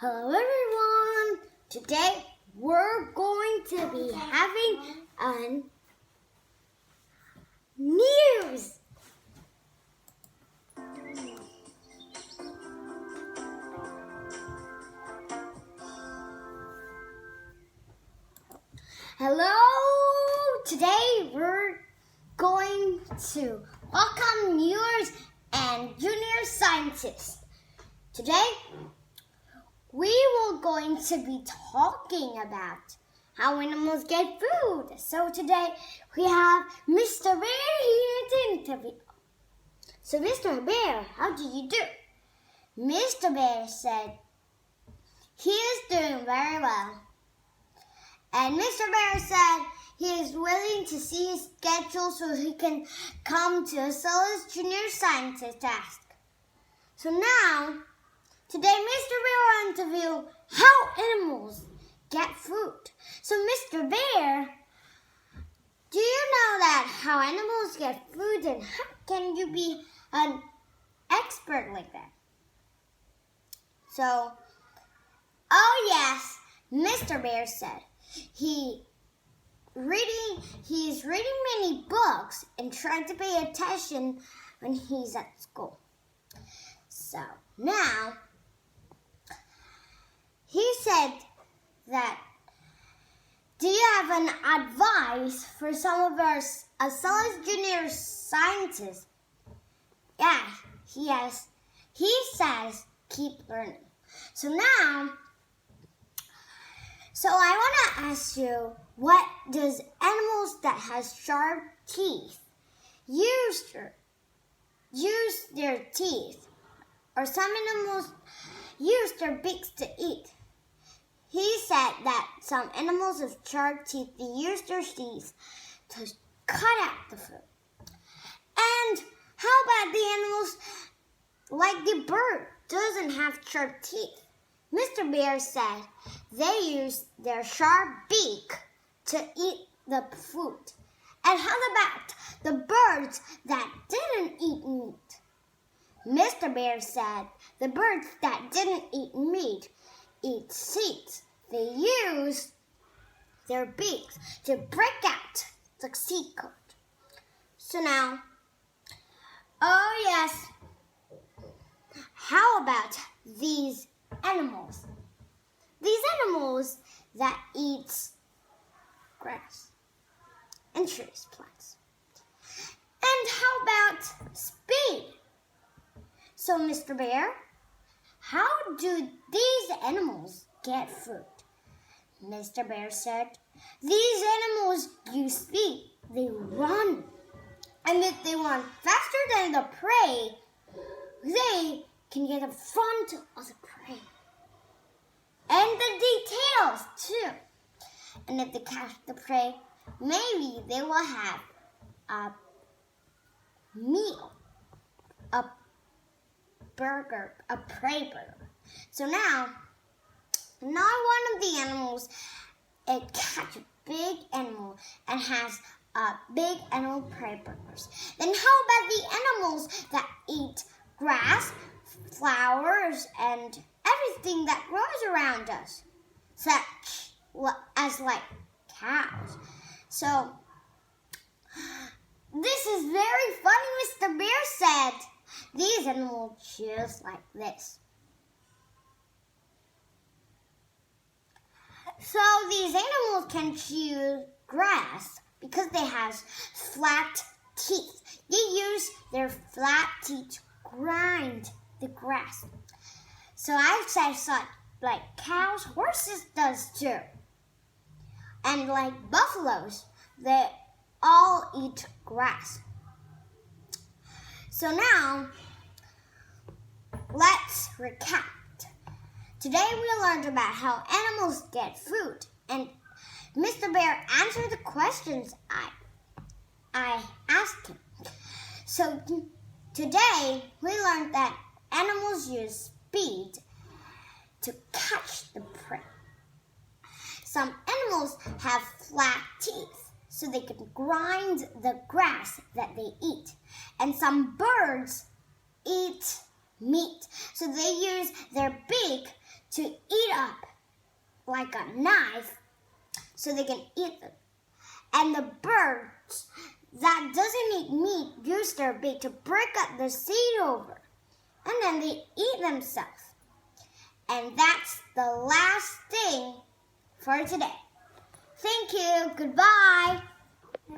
Hello everyone! Today we're going to be having a news. Hello! Today we're going to welcome newers and junior scientists. Today we will going to be talking about how animals get food. So today we have Mr. Bear here to interview. So Mr. Bear, how do you do? Mr. Bear said he is doing very well. And Mr. Bear said he is willing to see his schedule so he can come to Acela's junior scientist task. So now, today, Mr. Bear will interview how animals get food. So, Mr. Bear, do you know that how animals get food and how can you be an expert like that? So, oh yes, Mr. Bear said he's reading many books and trying to pay attention when he's at school. So, now, he said that, do you have an advice for some of our Acela's junior scientists? Yeah, he has. He says, keep learning. So now, I want to ask you, what does animals that has sharp teeth use their teeth? Or some animals use their beaks to eat. He said that some animals with sharp teeth, they use their teeth to cut out the food. And how about the animals like the bird doesn't have sharp teeth? Mr. Bear said they use their sharp beak to eat the food. And how about the birds that didn't eat meat? Mr. Bear said the birds that didn't eat meat eat seeds. They use their beaks to break out the seed coat. So now, oh yes, how about these animals? These animals that eat grass and trees, plants. And how about speed? So, Mr. Bear, how do these animals get food? Mr. Bear said, these animals use speed. They run. And if they run faster than the prey, they can get in front of the prey. And the details, too. And if they catch the prey, maybe they will have a meal, a burger, a prey burger. So now one of the animals, it catch a big animal and has a big animal prey burgers. Then how about the animals that eat grass, flowers, and everything that grows around us, such as like cows? So this is very funny, Mr. Bear said. These animals choose like this. So these animals can chew grass because they have flat teeth. They use their flat teeth to grind the grass. So I've said like cows, horses does too. And like buffaloes, they all eat grass. So now, let's recap. Today we learned about how animals get food, and Mr. Bear answered the questions I asked him. So today we learned that animals use speed to catch the prey. Some animals have flat teeth, so they can grind the grass that they eat. And some birds eat meat, so they use their beak to eat up like a knife so they can eat them. And the birds that doesn't eat meat use their beak to break up the seed over. And then they eat themselves. And that's the last thing for today. Thank you. Goodbye.